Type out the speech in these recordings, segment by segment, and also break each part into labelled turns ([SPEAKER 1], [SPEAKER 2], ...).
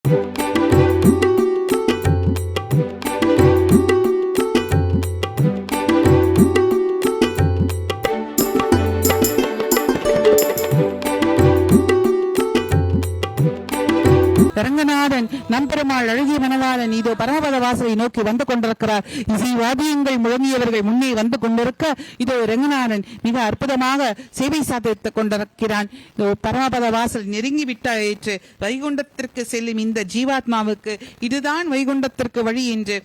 [SPEAKER 1] ரங்கநாதன் நம்பெருமாள் அழகிய மனவாளன் இதோ பரமபத வாசலை நோக்கி வந்து கொண்டிருக்கிறார். இசை வாத்தியங்கள் முழங்கியவர்கள் முன்னே வந்து கொண்டிருக்க இதோ ரங்கநாதன் மிக அற்புதமாக சேவை சாதித்துக் கொண்டிருக்கிறான். இதோ பரமபத வாசல் நெருங்கி விட்டாயிற்று. வைகுண்டத்திற்கு செல்லும் இந்த ஜீவாத்மாவுக்கு இதுதான் வைகுண்டத்திற்கு வழி என்று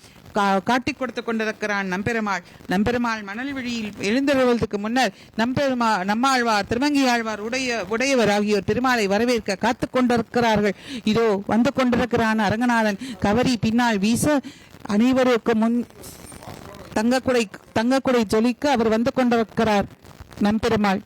[SPEAKER 1] காட்டிக் கொடுத்து கொண்டிருக்கிறான் நம்பெருமாள் மணல் வழியில் எழுந்தருள்வதற்கு முன்னர் நம்மாழ்வார் திருமங்கி ஆழ்வார் உடையவர் ஆகியோர் பெருமாளை வரவேற்க காத்து கொண்டிருக்கிறார்கள். இதோ வந்து கொண்டிருக்கிறான் அரங்கநாதன். கவரி பின்னால் வீச அனைவருக்கு முன் தங்கக்குடை ஜொலிக்க அவர் வந்து கொண்டிருக்கிறார் நம்பெருமாள்.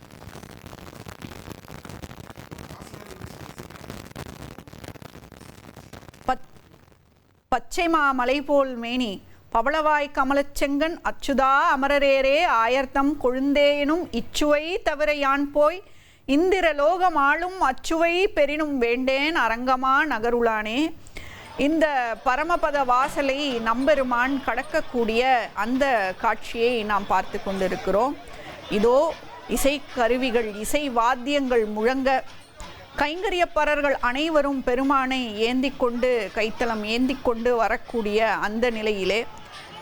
[SPEAKER 2] பச்சை மாமலை போல் மேனி பவளவாய் கமலச்செங்கன் அச்சுதா அமரரேரே ஆயர்த்தம் கொழுந்தேனும் இச்சுவை தவிர யான் போய் இந்திரலோகம் ஆளும் அச்சுவை பெரினும் வேண்டேன் அரங்கமா நகருளானே. இந்த பரமபத வாசலை நம்பெருமான் கடக்கக்கூடிய அந்த காட்சியை நாம் பார்த்து கொண்டிருக்கிறோம். இதோ இசைக்கருவிகள் இசை வாத்தியங்கள் முழங்க கைங்கரியப்பரர்கள் அனைவரும் பெருமானை ஏந்தி கொண்டு கைத்தலம் ஏந்தி கொண்டு வரக்கூடிய அந்த நிலையிலே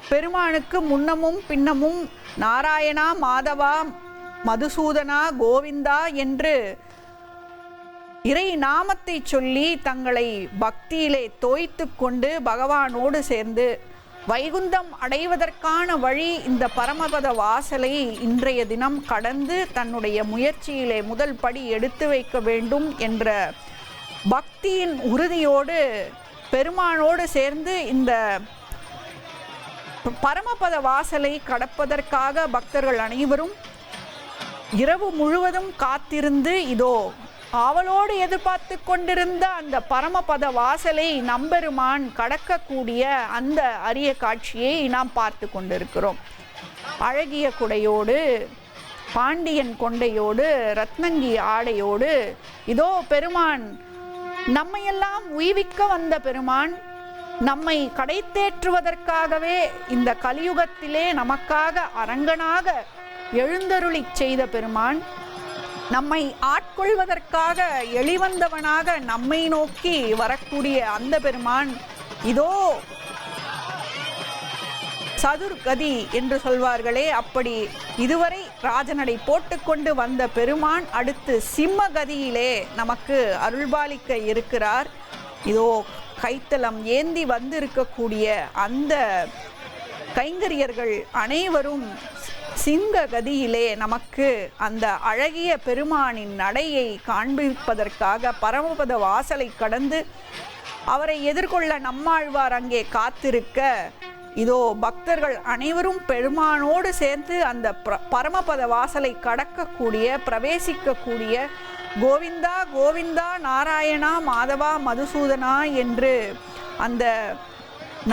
[SPEAKER 2] பெருமானுக்கு முன்னமும் பின்னமும் நாராயணா மாதவா மதுசூதனா கோவிந்தா என்று இறை நாமத்தை சொல்லி தங்களை பக்தியிலே தோய்த்து கொண்டு பகவானோடு சேர்ந்து வைகுந்தம் அடைவதற்கான வழி இந்த பரமபத வாசலை இன்றைய தினம் கடந்து தன்னுடைய முயற்சியிலே முதல் படி எடுத்து வைக்க வேண்டும் என்ற பக்தியின் உறுதியோடு பெருமானோடு சேர்ந்து இந்த பரமபத வாசலை கடப்பதற்காக பக்தர்கள் அனைவரும் இரவு முழுவதும் காத்திருந்து இதோ ஆவலோடு எதிர்பார்த்து கொண்டிருந்த அந்த பரமபத வாசலை நம்பெருமான் கடக்கக்கூடிய அந்த அரிய காட்சியை நாம் பார்த்து கொண்டிருக்கிறோம். அழகிய குடையோடு பாண்டியன் கொண்டையோடு ரத்னங்கி ஆடையோடு இதோ பெருமான் நம்மையெல்லாம் உய்விக்க வந்த பெருமான் நம்மை கடை தேற்றுவதற்காகவே இந்த கலியுகத்திலே நமக்காக அரங்கனாக எழுந்தருளி செய்த பெருமான் நம்மை ஆட்கொள்வதற்காக எளிவந்தவனாக நம்மை நோக்கி வரக்கூடிய அந்த பெருமான் இதோ சதுர்கதி என்று சொல்வார்களே அப்படி இதுவரை ராஜனடை போட்டுக்கொண்டு வந்த பெருமான் அடுத்து சிம்மகதியிலே நமக்கு அருள்பாலிக்க இருக்கிறார். இதோ கைத்தலம் ஏந்தி வந்திருக்கக்கூடிய அந்த கைங்கரியர்கள் அனைவரும் சிங்க கதியிலே நமக்கு அந்த அழகிய பெருமானின் நடையை காண்பிப்பதற்காக பரமபத வாசலை கடந்து அவரை எதிர்கொள்ள நம்மாழ்வார் அங்கே காத்திருக்க இதோ பக்தர்கள் அனைவரும் பெருமானோடு சேர்ந்து அந்த பரமபத வாசலை கடக்கக்கூடிய பிரவேசிக்கக்கூடிய கோவிந்தா கோவிந்தா நாராயணா மாதவா மதுசூதனா என்று அந்த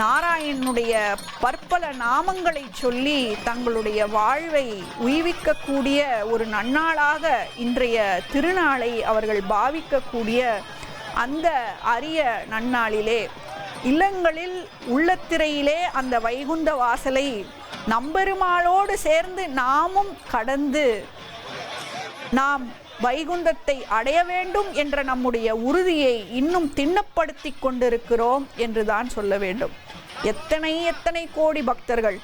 [SPEAKER 2] நாராயணனுடைய பற்பல நாமங்களை சொல்லி தங்களுடைய வாழ்வை உய்விக்கக்கூடிய ஒரு நன்னாளாக இன்றைய திருநாளை அவர்கள் பாவிக்கக்கூடிய அந்த அரிய நன்னாளிலே இல்லங்களில் உள்ளத்திரையிலே அந்த வைகுந்த வாசலை நம்பெருமாளோடு சேர்ந்து நாமும் கடந்து நாம் வைகுந்தத்தை அடைய வேண்டும் என்ற நம்முடைய உறுதியை இன்னும் திண்ணப்படுத்தி கொண்டிருக்கிறோம் என்றுதான் சொல்ல வேண்டும். எத்தனை கோடி பக்தர்கள்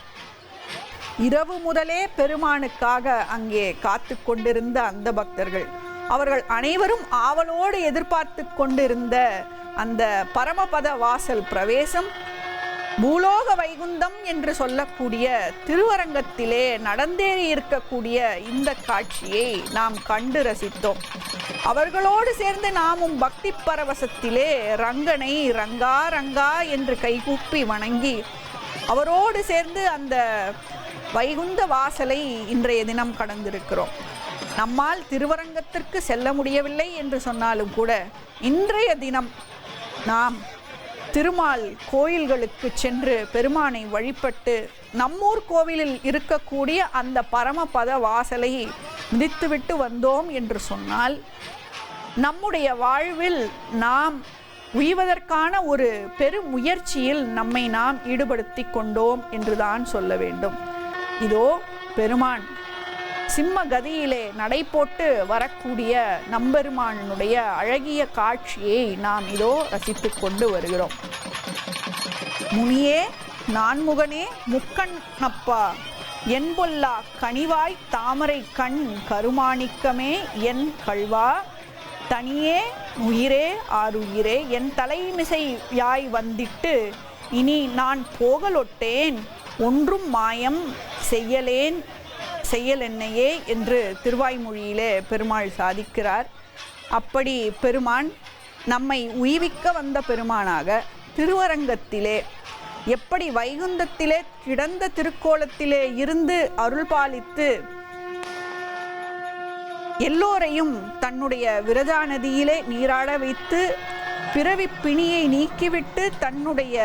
[SPEAKER 2] இரவு முதலே பெருமானுக்காக அங்கே காத்து கொண்டிருந்த அந்த பக்தர்கள் அவர்கள் அனைவரும் ஆவலோடு எதிர்பார்த்து கொண்டிருந்த அந்த பரமபத வாசல் பிரவேசம் பூலோக வைகுந்தம் என்று சொல்லக்கூடிய திருவரங்கத்திலே நடந்தேறி இருக்கக்கூடிய இந்த காட்சியை நாம் கண்டு ரசித்தோம். அவர்களோடு சேர்ந்து நாமும் பக்தி பரவசத்திலே ரங்கனை ரங்கா ரங்கா என்று கைகூப்பி வணங்கி அவரோடு சேர்ந்து அந்த வைகுந்த வாசலை இன்றைய தினம் கடந்திருக்கிறோம். நம்மால் திருவரங்கத்திற்கு செல்ல முடியவில்லை என்று சொன்னாலும் கூட இன்றைய தினம் நாம் திருமால் கோயில்களுக்கு சென்று பெருமானை வழிபட்டு நம்மூர் கோவிலில் இருக்கக்கூடிய அந்த பரமபத வாசலை மிதித்துவிட்டு வந்தோம் என்று சொன்னால் நம்முடைய வாழ்வில் நாம் உய்வதற்கான ஒரு பெரும் முயற்சியில் நம்மை நாம் ஈடுபடுத்தி கொண்டோம் என்றுதான் சொல்ல வேண்டும். இதோ பெருமான் சிம்ம கதியிலே நடை போட்டு வரக்கூடிய நம்பெருமானுடைய அழகிய காட்சியை நாம் இதோ ரசித்து கொண்டு வருகிறோம். முனியே நான்முகனே முக்கண்ணப்பா என்பொல்லா கனிவாய் தாமரை கண் கருமாணிக்கமே என் கள்வா தனியே உயிரே ஆறுயிரே என் தலைமிசை யாய் வந்திட்டு இனி நான் போகலொட்டேன் ஒன்றும் மாயம் செய்யலென்னையே என்று திருவாய்மொழியிலே பெருமாள் சாதிக்கிறார். அப்படி பெருமான் நம்மை உய்விக்க வந்த பெருமானாக திருவரங்கத்திலே எப்படி வைகுந்தத்திலே கிடந்த திருக்கோலத்திலே இருந்து அருள்பாலித்து எல்லோரையும் தன்னுடைய விரஜா நதியிலே நீராட வைத்து பிறவி பிணியை நீக்கிவிட்டு தன்னுடைய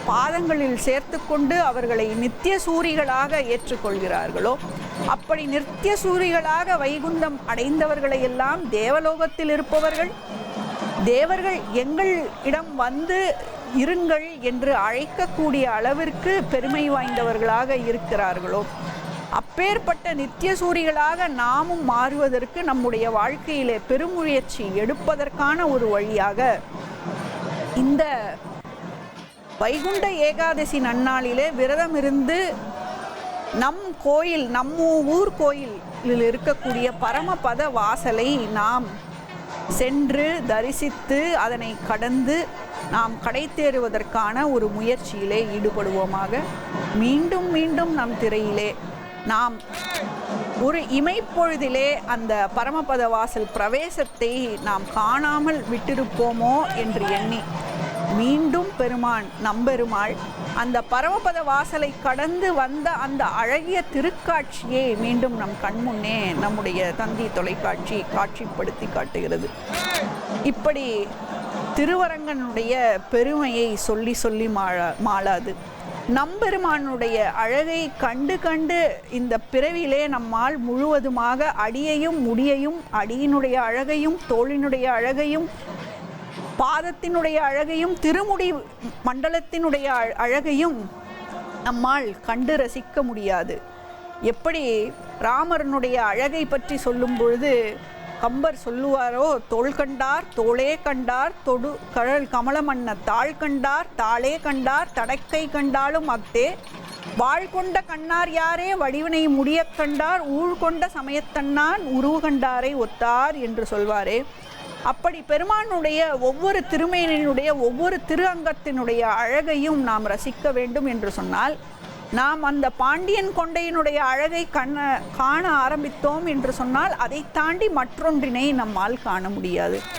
[SPEAKER 2] பாதங்களில் சேர்த்து கொண்டு அவர்களை நித்திய சூரிகளாக ஏற்றுக்கொள்கிறார்களோ, அப்படி நித்திய சூரிகளாக வைகுந்தம் அடைந்தவர்களை எல்லாம் தேவலோகத்தில் இருப்பவர்கள் தேவர்கள் எங்கள் இடம் வந்து இருங்கள் என்று அழைக்கக்கூடிய அளவிற்கு பெருமை வாய்ந்தவர்களாக இருக்கிறார்களோ, அப்பேற்பட்ட நித்திய சூரிகளாக நாமும் மாறுவதற்கு நம்முடைய வாழ்க்கையிலே பெருமுயற்சி எடுப்பதற்கான ஒரு வழியாக இந்த வைகுண்ட ஏகாதசி நன்னாளிலே விரதம் இருந்து நம் ஊர் கோயிலில் இருக்கக்கூடிய பரமபத வாசலை நாம் சென்று தரிசித்து அதனை கடந்து நாம் கடை தேறுவதற்கான ஒரு முயற்சியிலே ஈடுபடுவோமாக. மீண்டும் மீண்டும் நம் திரையிலே நாம் ஒரு இமைப்பொழுதிலே அந்த பரமபத வாசல் பிரவேசத்தை நாம் காணாமல் விட்டிருப்போமோ என்று எண்ணி மீண்டும் பெருமான் நம்பெருமாள் அந்த பரமபத வாசலை கடந்து வந்த அந்த அழகிய திருக்காட்சியை மீண்டும் நம் கண்முன்னே நம்முடைய தந்தி தொலைக்காட்சி காட்சிப்படுத்தி காட்டுகிறது. இப்படி திருவரங்கனுடைய பெருமையை சொல்லி சொல்லி மாளாது. நம்பெருமானுடைய அழகை கண்டு கண்டு இந்த பிறவிலே நம்மால் முழுவதுமாக அடியையும் முடியையும் அடியினுடைய அழகையும் தோளினுடைய அழகையும் பாதத்தினுடைய அழகையும் திருமுடி மண்டலத்தினுடைய அழகையும் நம்மால் கண்டு ரசிக்க முடியாது. எப்படி ராமரனுடைய அழகை பற்றி சொல்லும் பொழுது கம்பர் சொல்லுவாரோ, தோள் கண்டார் தோளே கண்டார் தொடு கழல் கமலமன்ன தாள் கண்டார் தாளே கண்டார் தடக்கை கண்டாலும் அக்தே வாழ் கொண்ட கண்ணார் யாரே வடிவினை முடிய கண்டார் ஊழ் கொண்ட சமயத்தன்னான் உருவு கண்டாரை ஒத்தார் என்று சொல்வாரே. அப்படி பெருமானுடைய ஒவ்வொரு திருமேனினுடைய ஒவ்வொரு திரு அங்கத்தினுடைய அழகையும் நாம் ரசிக்க வேண்டும் என்று சொன்னால் நாம் அந்த பாண்டியன் கொண்டையினுடைய அழகை காண ஆரம்பித்தோம் என்று சொன்னால் அதை தாண்டி மற்றொன்றினை நம்மால் காண முடியாது.